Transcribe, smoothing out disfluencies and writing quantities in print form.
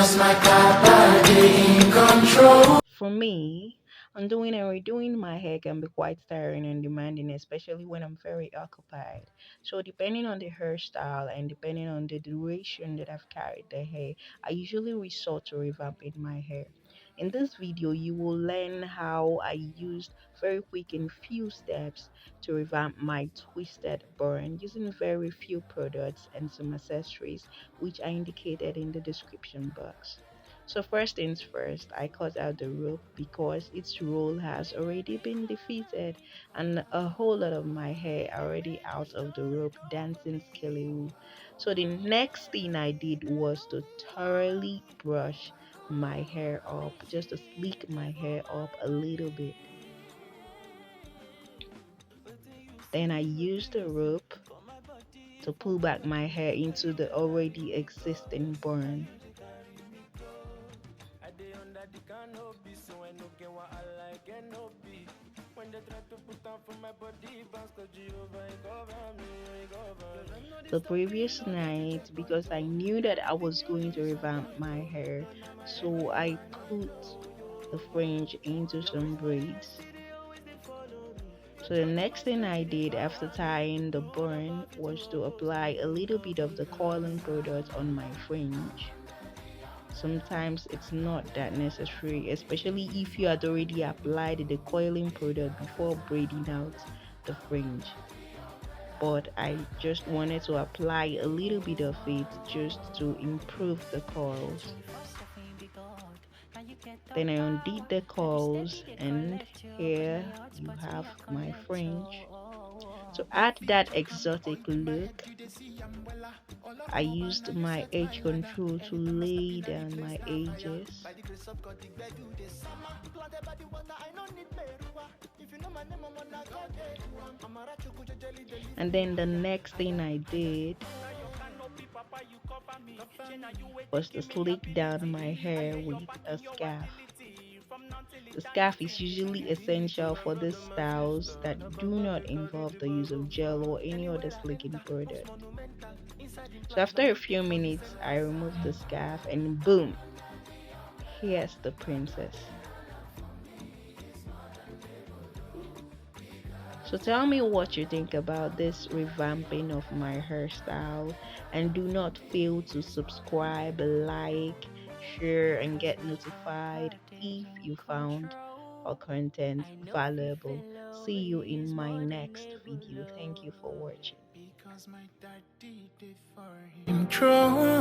Because my papa in control. For me, undoing and redoing my hair can be quite tiring and demanding, especially when I'm very occupied. So, depending on the hairstyle and depending on the duration that I've carried the hair, I usually resort to revamping my hair. In this video, you will learn how I used very quick in few steps to revamp my twisted burn using very few products and some accessories, which I indicated in the description box. So first things first, I cut out the rope because its role has already been defeated and a whole lot of my hair already out of the rope dancing skeleton. So the next thing I did was to thoroughly brush my hair up, just to sleek my hair up a little bit. Then I used the rope to pull back my hair into the already existing burn. The previous night, because I knew that I was going to revamp my hair, so I put the fringe into some braids. So the next thing I did after tying the bun was to apply a little bit of the coiling product on my fringe. Sometimes it's not that necessary, especially if you had already applied the coiling product before braiding out the fringe. But I just wanted to apply a little bit of it just to improve the curls. Then I undid the curls, and here you have my fringe. To add that exotic look, I used my edge control to lay down my edges. And then the next thing I did was to slick down my hair with a scarf. The scarf is usually essential for these styles that do not involve the use of gel or any other slicking product. So after a few minutes, I removed the scarf and boom, here's the princess. So tell me what you think about this revamping of my hairstyle, and do not fail to subscribe, like, share and get notified if you found our content valuable. See you in my next video. Thank you for watching. Because my daddy did for him. Control.